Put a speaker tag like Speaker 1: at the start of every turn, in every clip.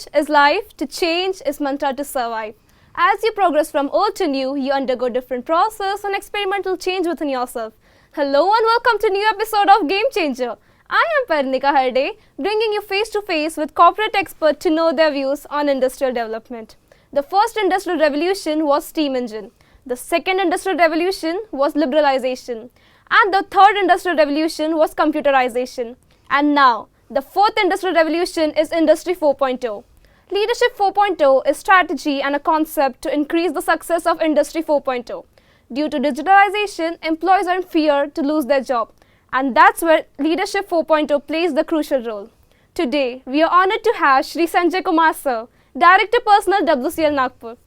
Speaker 1: change is life, to change is mantra to survive. As you progress from old to new, you undergo different process and experimental change within yourself. Hello and welcome to a new episode of Game Changer. I am Parnika Harde, bringing you face to face with corporate experts to know their views on industrial development. The first industrial revolution was steam engine. The second industrial revolution was liberalization. And the third industrial revolution was computerization. And now, the fourth industrial revolution is Industry 4.0. Leadership 4.0 is strategy and a concept to increase the success of Industry 4.0. Due to digitalization, employees are in fear to lose their job. And that's where Leadership 4.0 plays the crucial role. Today, we are honored to have Shri Sanjay Kumar Sir, Director Personnel WCL Nagpur.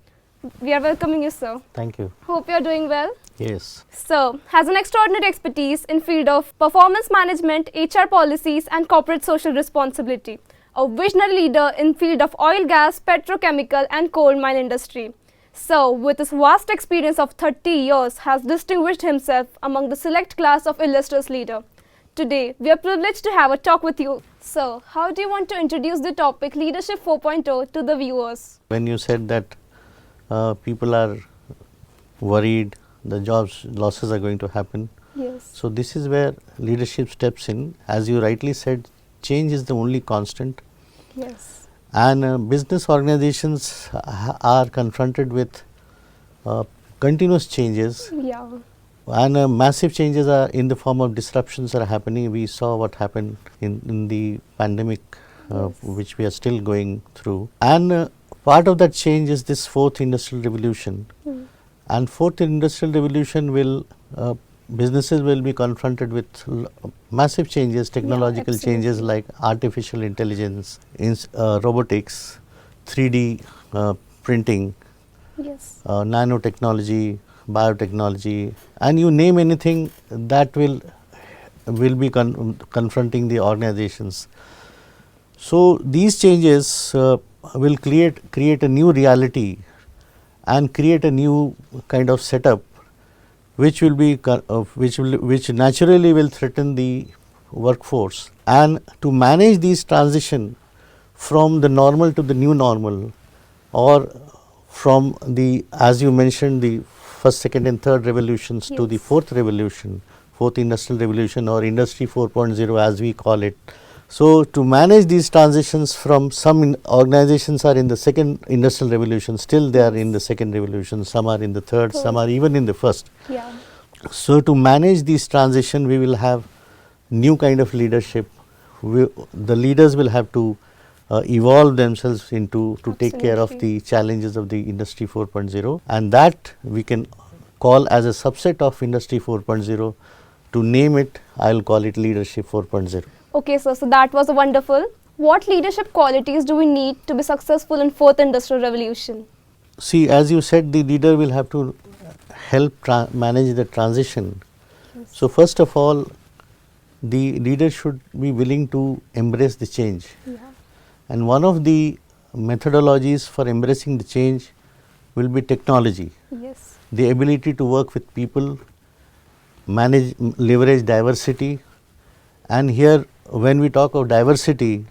Speaker 1: We are welcoming you, sir.
Speaker 2: Thank you.
Speaker 1: Hope you are doing well.
Speaker 2: Yes.
Speaker 1: Sir has an extraordinary expertise in field of performance management, HR policies and corporate social responsibility. A visionary leader in field of oil, gas, petrochemical and coal mine industry. Sir, with his vast experience of 30 years, has distinguished himself among the select class of illustrious leader. Today, we are privileged to have a talk with you. Sir, how do you want to introduce the topic Leadership 4.0 to the viewers?
Speaker 2: When you said that people are worried, the jobs losses are going to happen.
Speaker 1: Yes.
Speaker 2: So this is where leadership steps in. As you rightly said, change is the only constant.
Speaker 1: Yes.
Speaker 2: And business organizations are confronted with continuous changes.
Speaker 1: Yeah.
Speaker 2: And massive changes are in the form of disruptions are happening. We saw what happened in the pandemic, which we are still going through. And part of that change is this fourth industrial revolution. And fourth industrial revolution will, businesses will be confronted with massive changes, technological changes like artificial intelligence, robotics, 3D printing, nanotechnology, biotechnology, and you name anything that will be confronting the organizations. So these changes will create a new reality and create a new kind of setup, which will be which naturally will threaten the workforce. And to manage these transition from the normal to the new normal, or from the, as you mentioned, the first, second and third revolutions to the fourth revolution, fourth industrial revolution or Industry 4.0 as we call it. So to manage these transitions from some organizations are in the second industrial revolution, still they are in the second revolution, some are in the third, some are even in the first.
Speaker 1: Yeah.
Speaker 2: So to manage this transition, we will have new kind of leadership. The leaders will have to evolve themselves into to take care of the challenges of the Industry 4.0, and that we can call as a subset of Industry 4.0. To name it, I will call it Leadership 4.0.
Speaker 1: Okay, sir. So that was wonderful. What leadership qualities do we need to be successful in fourth industrial revolution?
Speaker 2: See, as you said, the leader will have to help manage the transition. So first of all, the leader should be willing to embrace the change. And one of the methodologies for embracing the change will be technology.
Speaker 1: Yes.
Speaker 2: The ability to work with people, leverage diversity. And here, when we talk of diversity,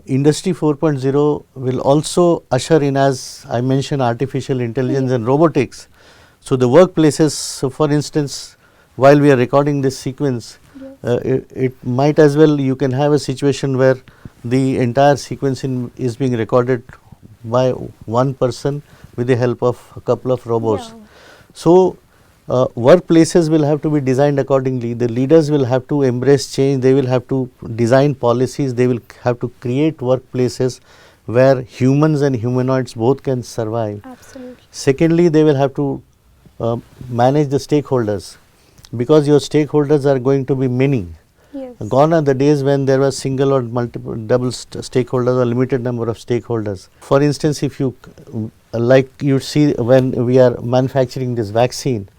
Speaker 2: Industry 4.0 will also usher in, as I mentioned, artificial intelligence and robotics. So the workplaces, so for instance, while we are recording this sequence, it might as well, you can have a situation where the entire sequence is being recorded by one person with the help of a couple of robots. So workplaces will have to be designed accordingly. The leaders will have to embrace change. They will have to design policies. They will have to create workplaces where humans and humanoids both can survive.
Speaker 1: Absolutely.
Speaker 2: Secondly, they will have to manage the stakeholders, because your stakeholders are going to be many.
Speaker 1: Yes.
Speaker 2: Gone are the days when there was single or multiple, double stakeholders or limited number of stakeholders. For instance, if you, like you see when we are manufacturing this vaccine,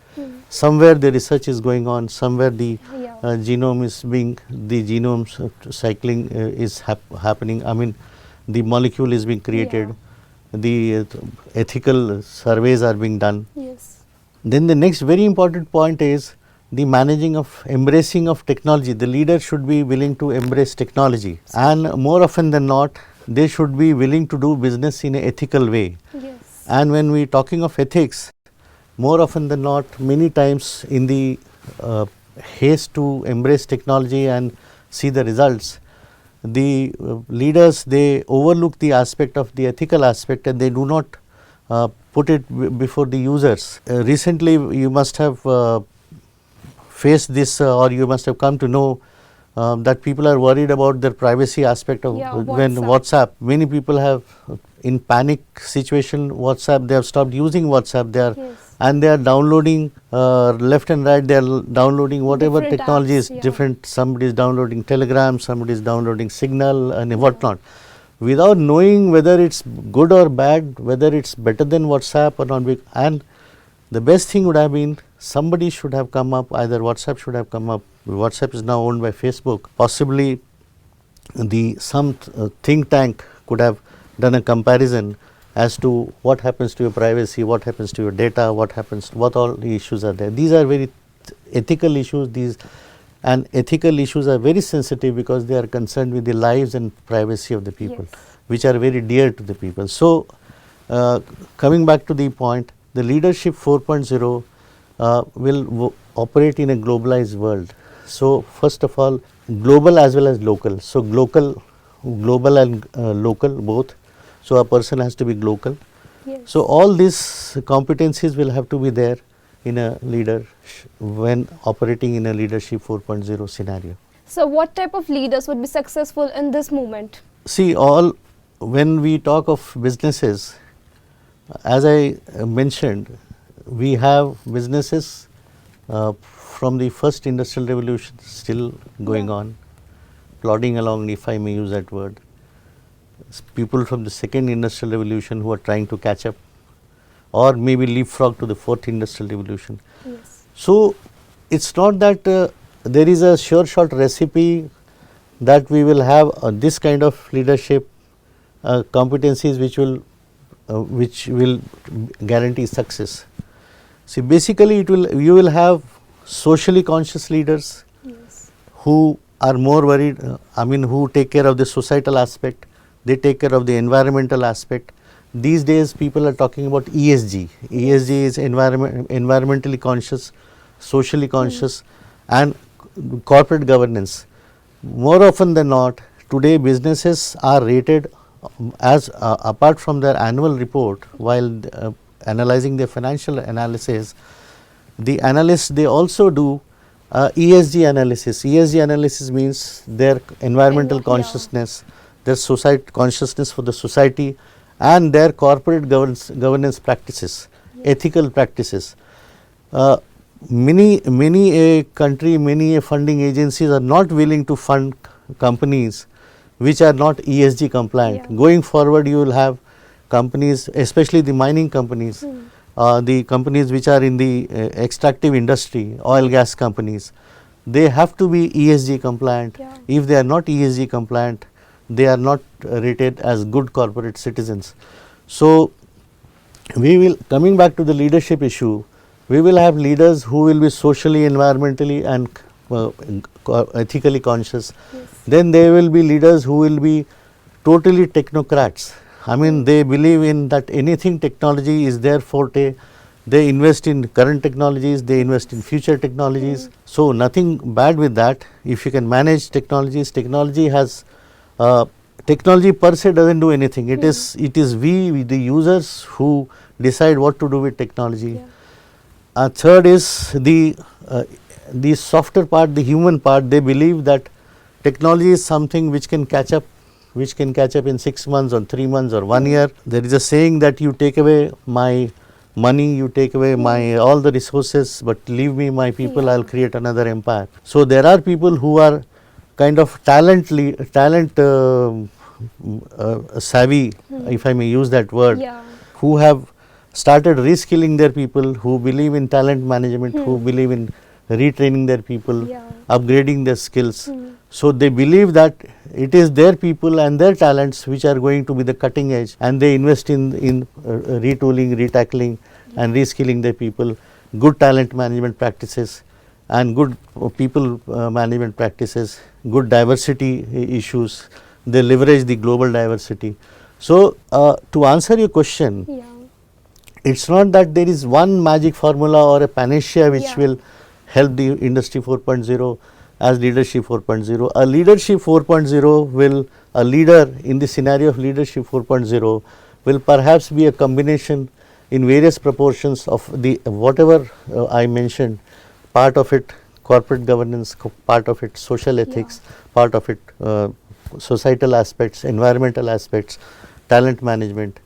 Speaker 2: somewhere the research is going on, somewhere the genome is being, the genome cycling is happening. I mean, the molecule is being created, the ethical surveys are being done.
Speaker 1: Yes.
Speaker 2: Then the next very important point is the embracing of technology. The leader should be willing to embrace technology, and more often than not, they should be willing to do business in an ethical way.
Speaker 1: Yes.
Speaker 2: And when we talking of ethics, more often than not, many times in the haste to embrace technology and see the results, the leaders, they overlook the aspect of the ethical aspect, and they do not put it before the users. Recently you must have faced this, or you must have come to know that people are worried about their privacy aspect of when WhatsApp. Many people have, in panic situation, WhatsApp, they have stopped using WhatsApp. They are and they are downloading left and right. They are downloading whatever
Speaker 1: different
Speaker 2: technologies,
Speaker 1: apps,
Speaker 2: different. Somebody is downloading Telegram, somebody is downloading Signal and whatnot, without knowing whether it's good or bad, whether it's better than WhatsApp or not. And the best thing would have been, somebody should have come up, either WhatsApp should have come up. WhatsApp is now owned by Facebook. Possibly some think tank could have done a comparison as to what happens to your privacy, what happens to your data, what all the issues are there. These are very ethical issues. And ethical issues are very sensitive because they are concerned with the lives and privacy of the people, which are very dear to the people. So, coming back to the point, the leadership 4.0 will operate in a globalized world. So, first of all, global as well as local. So, global and local both. So, a person has to be global. So, all these competencies will have to be there in a leader when operating in a leadership 4.0 scenario.
Speaker 1: So, what type of leaders would be successful in this movement?
Speaker 2: See, when we talk of businesses, as I mentioned, we have businesses from the first industrial revolution still going on, plodding along, if I may use that word. People from the second industrial revolution who are trying to catch up, or maybe leapfrog to the fourth industrial revolution. So, it's not that there is a sure shot recipe that we will have this kind of leadership competencies which will guarantee success. See, basically you will have socially conscious leaders who are more worried, who take care of the societal aspect, they take care of the environmental aspect. These days people are talking about ESG. ESG is environmentally conscious, socially conscious, and corporate governance. More often than not, today businesses are rated as apart from their annual report, while analyzing their financial analysis, the analysts, they also do ESG analysis. ESG analysis means their environmental consciousness, their consciousness for the society, and their corporate governance practices, ethical practices. Many a country, many a funding agencies are not willing to fund companies which are not ESG compliant. Going forward, you will have companies, especially the mining companies, the companies which are in the extractive industry, oil gas companies, they have to be ESG compliant. If they are not ESG compliant, they are not rated as good corporate citizens. So, we will, coming back to the leadership issue, we will have leaders who will be socially, environmentally and ethically conscious. Then there will be leaders who will be totally technocrats. They believe in that anything technology is their forte. They invest in current technologies, they invest in future technologies. So, nothing bad with that. If you can manage technologies, technology per se doesn't do anything. It is we, the users, who decide what to do with technology. Third is the softer part, the human part. They believe that technology is something which can catch up in 6 months or 3 months or 1 year. There is a saying that you take away my money, you take away my all the resources, but leave me my people, I'll create another empire. So, there are people who are kind of talent savvy, if I may use that word, who have started reskilling their people, who believe in talent management, who believe in retraining their people, upgrading their skills. So, they believe that it is their people and their talents which are going to be the cutting edge, and they invest in retooling, retackling and reskilling their people, good talent management practices and good people management practices, good diversity issues, they leverage the global diversity. So, to answer your question,
Speaker 1: Yeah.
Speaker 2: it's not that there is one magic formula or a panacea which
Speaker 1: Yeah.
Speaker 2: will help the industry 4.0 as leadership 4.0. A leadership 4.0 will, a leader in the scenario of leadership 4.0 will perhaps be a combination in various proportions of the whatever I mentioned, part of it corporate governance, part of it social ethics, part of it societal aspects, environmental aspects, talent management,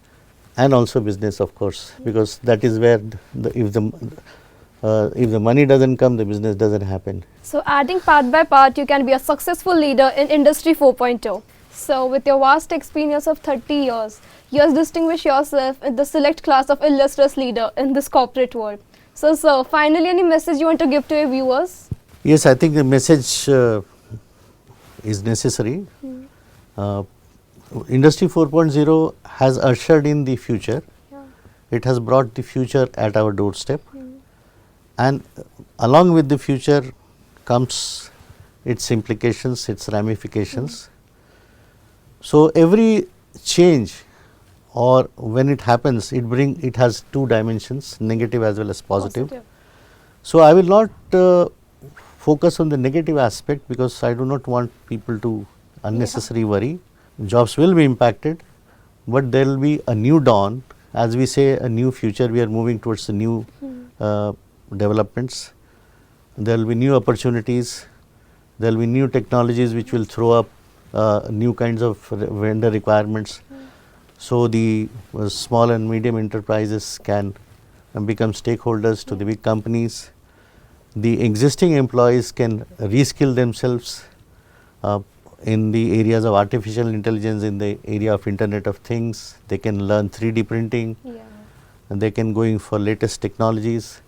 Speaker 2: and also business, of course, because that is where if the money doesn't come, the business doesn't happen.
Speaker 1: So adding part by part, you can be a successful leader in Industry 4.0. So with your vast experience of 30 years, you have distinguished yourself in the select class of illustrious leader in this corporate world. So sir, finally any message you want to give to your viewers?
Speaker 2: Yes, I think the message is necessary. Industry 4.0 has ushered in the future.
Speaker 1: Yeah.
Speaker 2: It has brought the future at our doorstep. And along with the future comes its implications, its ramifications. So every change, or when it happens, it has two dimensions, negative as well as positive. So I will not focus on the negative aspect, because I do not want people to unnecessarily worry. Jobs will be impacted, but there will be a new dawn. As we say, a new future, we are moving towards the new developments. There will be new opportunities, there will be new technologies which will throw up new kinds of vendor requirements. So the small and medium enterprises can become stakeholders to the big companies. The existing employees can reskill themselves in the areas of artificial intelligence, in the area of Internet of Things. They can learn 3D printing, and they can go in for latest technologies.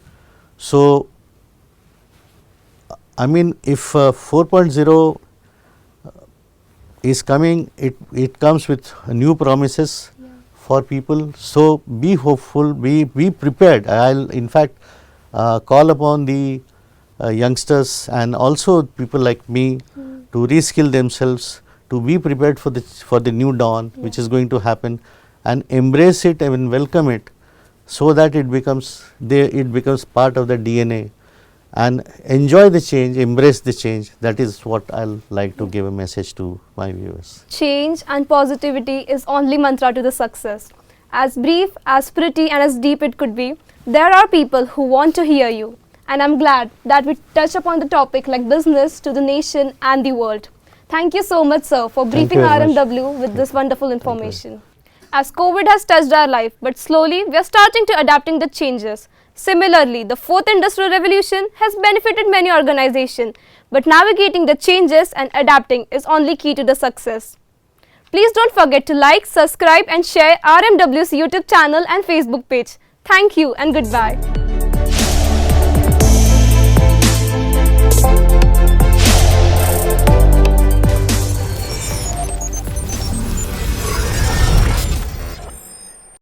Speaker 2: So, I mean, if 4.0 is coming, it comes with new promises for people. So, be hopeful, be prepared. I will in fact call upon the youngsters and also people like me to reskill themselves, to be prepared for the new dawn which is going to happen, and embrace it and welcome it, so that it becomes part of the DNA, and enjoy the change, embrace the change. That is what I'll like to give a message to my viewers.
Speaker 1: Change and positivity is only mantra to the success. As brief, as pretty and as deep it could be, there are people who want to hear you. And I'm glad that we touch upon the topic like business to the nation and the world. Thank you so much, sir, for briefing RMW with this wonderful information. As COVID has touched our life, but slowly we are starting to adapting the changes. Similarly, the fourth industrial revolution has benefited many organizations, but navigating the changes and adapting is only key to the success. Please don't forget to like, subscribe and share RMW's YouTube channel and Facebook page. Thank you and goodbye.